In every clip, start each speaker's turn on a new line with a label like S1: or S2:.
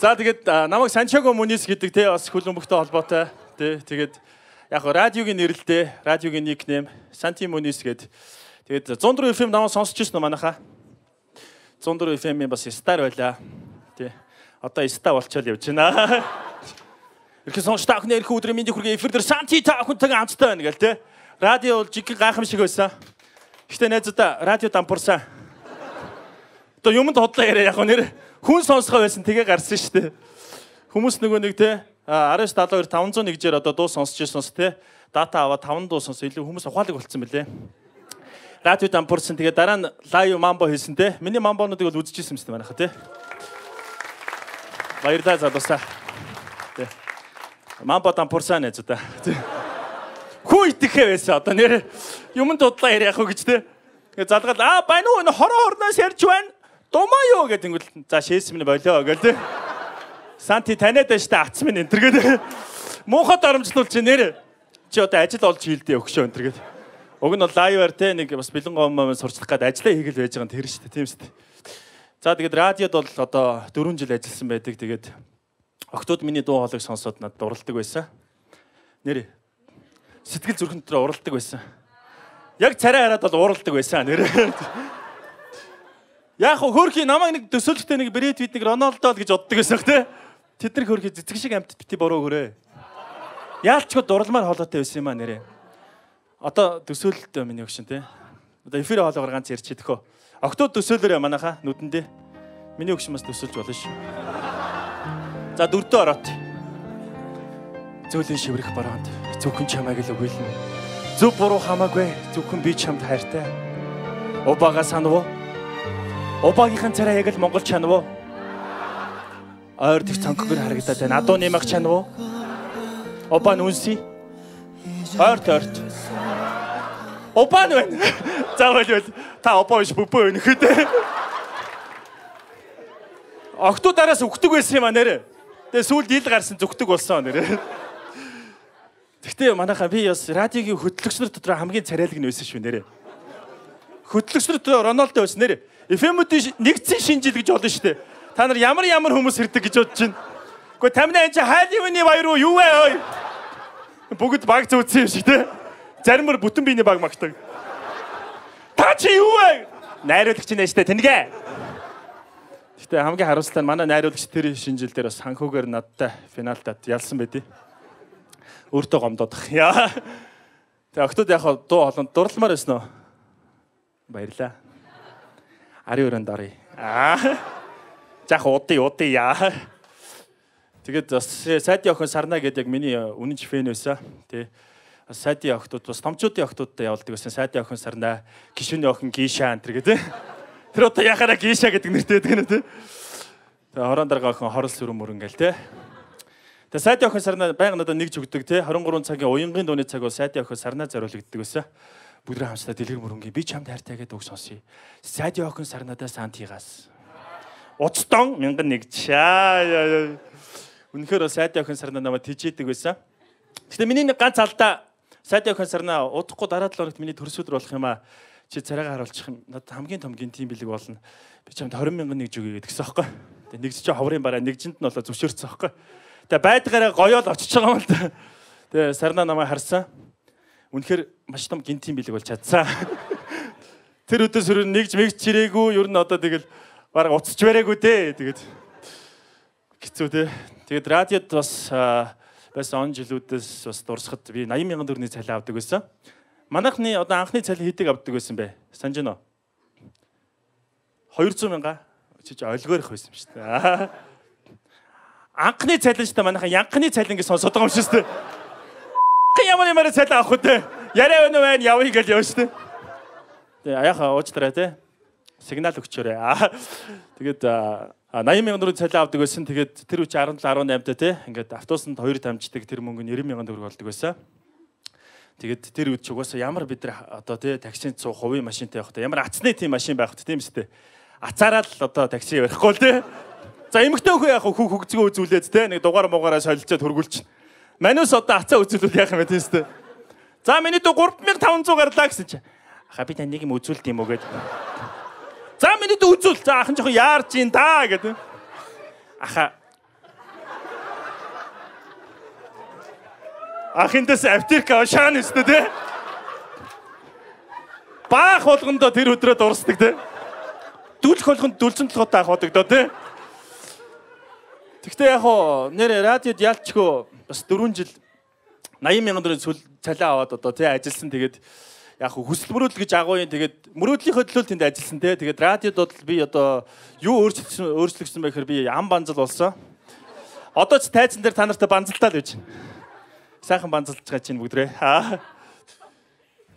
S1: За тэгээд намайг Сантьяго Мунис гэдэг те бас хөлбөмбөгтэй холбоотой те тэгээд яг радиогийн нэрэлтэй радиогийн никнейм Санти Мунис гэдэг. Тэгээд 104 FM намайг сонсч ирсэн нь манайхаа. 104 FM-ийн бас стар байлаа. Тэ. Одоо ста болчоод явж байна. Ирэх сонсч та бүхний ирэх өдрийн мэндийг хүргэе. Эфир дээр Санти та бүхэнтэйгээ хамтдаа байна гэл те. Радио бол жиг гайхамшиг байсан. Гэхдээ найзуудаа радио дампуурсан. Одоо юмд хотлоо яриа яг нэр хүн сонсгоо байсан тэгээ гарсан шүү дээ. Хүмүүс нөгөө нэг те 1972 501-жээр одоо дуу сонсч ирсэн те. Дата аваад 5 дуу сонс илүү хүмүүс ухаалаг болцсон мөлий. Радио дампуурсан тэгээ дараа нь лайв мамбо хийсэн те. Миний мамбонуудыг бол үзчихсэн юм шүү дээ манайха те. Баярлалаа залуусаа. Тэ. Мамбо дампуурсан найзуудаа. Хүү итгэхээ байсан одоо нэр юмд дудлаа яриа яах вэ гэж те. Тэгээ залгаад байна уу энэ хороо орноос ярьж байна. Думаа юу гэдэг ингүүл за шээсмэн болоо гэл тэ. Санти таниад байж та ац минь энтергээд муухад оромжлуул чи нэр чи одоо ажил олж хийлдэ өгшөө энтергээд. Уг нь бол лайваар те нэг бас бэлэн гомоо сурчлах гээд ажиллаа хийгээл байж байгаа нь тэр шүү дээ тийм шүү дээ. За тэгээд радиод бол одоо 4 жил ажилласан байдаг. Тэгээд октод миний дуу хоолойг сонсоод надад уралдаг байсан. Нэр сэтгэл зүрхэн дээр уралдаг байсан. Яг царай хараад бол уралдаг байсан нэр. Яг хөөрхий намайг нэг төсөөлөлтөй нэг Брэд Питт нэг Роналдо л гэж боддог байсан те. Тэд нар хөөрхий цэцэг шиг амьтад бити бороо хөрөө. Яалчгүй дурламаар хоолойтой байсан юм а нэрээ. Одоо төсөөлөлтөй миний өгшин те. Одоо эфир хоолойгоор ганц ярьчих дөхөө. Октод төсөөлөөрэй манайха нүдэндээ. Миний өгшин бас төсөөлж болно шүү. За дөрөвдөө ороот. Зөөлөн шиврэх бороонд зөвхөн чамайг л өгүүлнэ. Зөв буруу хамаагүй зөвхөн би чамд хайртай. Обага санав. Обагийнхан царай яг л Монгол чанав. Ойр дэх цонхгөр харагдаад байна. Адуу нэмэх чанав. Оба нүнси. Ойрт. Оба нь байна. Заавал та оба биш бүбөө байна гэхэд. Октод араас өгдөг байсан юм а нэрэ. Тэгээ сүүлд ил гарсан зүгтэг болсон нэрэ. Гэхдээ манайхаа би бас радиогийн хөтлөгчнөр дотор хамгийн царайлаг нь байсан шүү нэрэ. Хөтлөгчнөр дотор Роналдо байсан нэрэ. FM-үүдийн нэгдсэн шинжил гэж болно шүү дээ. Та нар ямар хүмүүс хэрдэг гэж бодож байна. Гэхдээ тамина энэ хайливны баяр уу юу вэ? Бүгд баг зүүцсэн юм шиг те. Заримар бүтэн биений баг магтаг. Та чи юу вэ? Найруулагч нэ штэ тэнгээ. Гэхдээ хамгийн харамсалтай нь манай найруулагч тэр шинжил дээр бас ханхуугаар надтай финалдад ялсан байдیں۔ Өөртөө гомдоодох. Яа. Тэгээ октод яг дуу хоолонд дурламаар байсан уу? Баярлаа. Ари өрөөнд орё. Жах удаа яа. Тэгээд бас Сайди охин Сарна гэдэг яг миний үнэнч фэн байсан. Тэ. Сайди охтууд бас томчуудын охтуудтай явуулдаг байсан. Сайди охин Сарна, гишүүний охин Гиша энэ гэдэг. Тэр одоо яхаараа Гиша гэдэг нэртэй байдаг нэ тэ. Тэгээ хорон дарга охин хорол сүрэн мөрөн гээл тэ. Тэгээ Сайди охин Сарна байнга надад нэгж өгдөг тэ. 23 цагийн уянгийн дууны цаг бол Сайди охин Сарна зориулагддаг байсан. Бүгдрээ хамтдаа дэлгэр мөрөнгийн би чамд хайртай гэдэг үг сонсъё. Сайди охин Сарнадаа Сантигаас. Уцтон 1001 чаа. Үнэхээр Сайди охин Сарна намайг тижээдэг байсан. Гэтэ миний нэг ганц алдаа Сайди охин Сарна удахгүй дараа 7 хоногт миний төрс өдөр болох юм а. Чи царайгаа харуулчих юм. Надад хамгийн том гинтийн бэлэг болно. Би чамд 20,000 нэг зүгээ гэдгсэн аахгүй. Тэгээ нэгж чи ховрын бараа нэгжинд нь болоо зөвшөөрсөн аахгүй. Тэгээ байдгаараа гоёол очиж байгаа юм л да. Тэгээ Сарна намайг харсан. Үнэхээр маш том гинтийн бэлэг бол чадсан. Тэр өдөөс өрөө нэгж мэгж чирээгүй ер нь одоо тэгэл бараг уцч бараагүй дээ. Тэгээд хэцүү те. Тэгээд радиод бас он жилүүдээс бас дурсахад би 80,000 төгрөгийн цалин авдаг байсан. Манайхны одоо анхны цалин хэдэг авдаг байсан бэ? Санаж байна уу? 200,000. Чи ойлгоорох байсан юм шүү дээ. Анхны цалин шүү дээ манайхан янхны цалин гэж сонсоод байгаа юм шүү дээ. Ямар цалин авах вэ? Яриа байна явъя гэж явна шүү дээ. Тэгээ яхаа уучлаарай те. Сигнал өгчөөрэй. Тэгээд 80,000 төгрөгийн цалин авдаг байсан. Тэгээд тэр үчи 17 18-та те. Ингээд автобусанд 2 тамждаг тэр мөнгө 90,000 төгрөг болдог байсан. Тэгээд тэр үед ч угаасаа ямар бид нар одоо те таксинд суух хувийн машинтай явах та ямар ацны тийм машин байх вэ тийм үстэй. Ацаараа л одоо такси ярихгүй л те. За эмэгтэй хөө яах вэ? Хөгцгөө үзүүлээд те. Нэг дугаар муугаараа солилцоод хөргүүлчих. Манус одоо ацаа үзүүлвэл яах юм бэ тийм үстэй. За миний дүү 3,500 гарлаа гэсэн чи. Аха би тань нэг юм үзүүлд юм уу гээд. За миний дүү үзүүл. За ахын жоохон яарч ин даа гэдэг. Аха Ахиндас аптека шаан өстө те. Баах болгондоо тэр өдрөө дурсдаг те. Дүүлэх болгонд дүлцэн толгойтой ах бодогдоо те. Тэгтээ яг хоо нэр радиод яалчгүй бас 4 жил 80,000 төгрөгийн цалиа аваад одоо тий ажилласан. Тэгээд яг хүсэл мөрөөдөл гэж агууын тэгээд мөрөөдлийнхөө төлөө тэнд ажилласан тий. Тэгээд радиод бол би одоо юу өөрчлөгдсөн бэ гэхээр би ам банзал болсон. Одоо ч тайзан дээр та нартай банзалтаа л байж. Сайхан банзалж байгаа чинь бүгдрээ.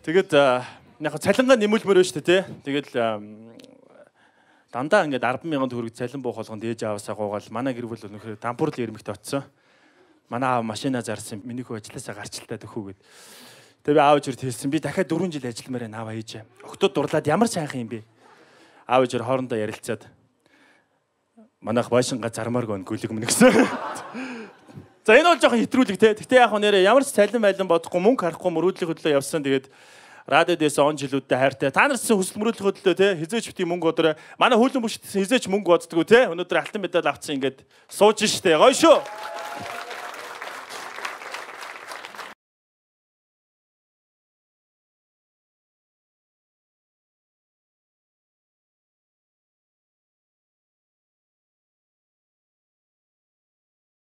S1: Тэгээд яг цалингаа нэмүүлмээр байна шүү дээ тий. Тэгээд дандаа ингээд 10,000 төгрөг цалин буух болгонд ээж аваасаа гуугаал манай гэр бүл өнөхөр дампуурлын ирмэгт очсон. Манай аав машина зарсан. Миний хүү ажилласаа гарчлаа төхөө гэд. Тэгээ би аав ижрт хэлсэн. Би дахиад 4 жил ажилламаар байна аав ээж. Октод дурлаад ямар сайхан юм бэ? Аав ижэр хоорондоо ярилцаад манайх байшинга зармаар гон гүлэг мөн гэсэн. За энэ бол жоохон хэтрүүлэг те. Гэтэ яг нэрээ ямар ч цалин байлан бодохгүй мөнгө харахгүй мөрөөдлийн хөдлөө явсан. Тэгээд радиодээс он жилүүдтэй хайртай. Та нар ч хүсэл мөрөөдлийн хөдлөө те. Хизээч бити мөнгө бодорой. Манай хөлн бүшдсэн хизээч мөнгө боддгоо те. Өнөөдөр алтан медаль авцсан ингээд сууж штэ. Гоё шүү.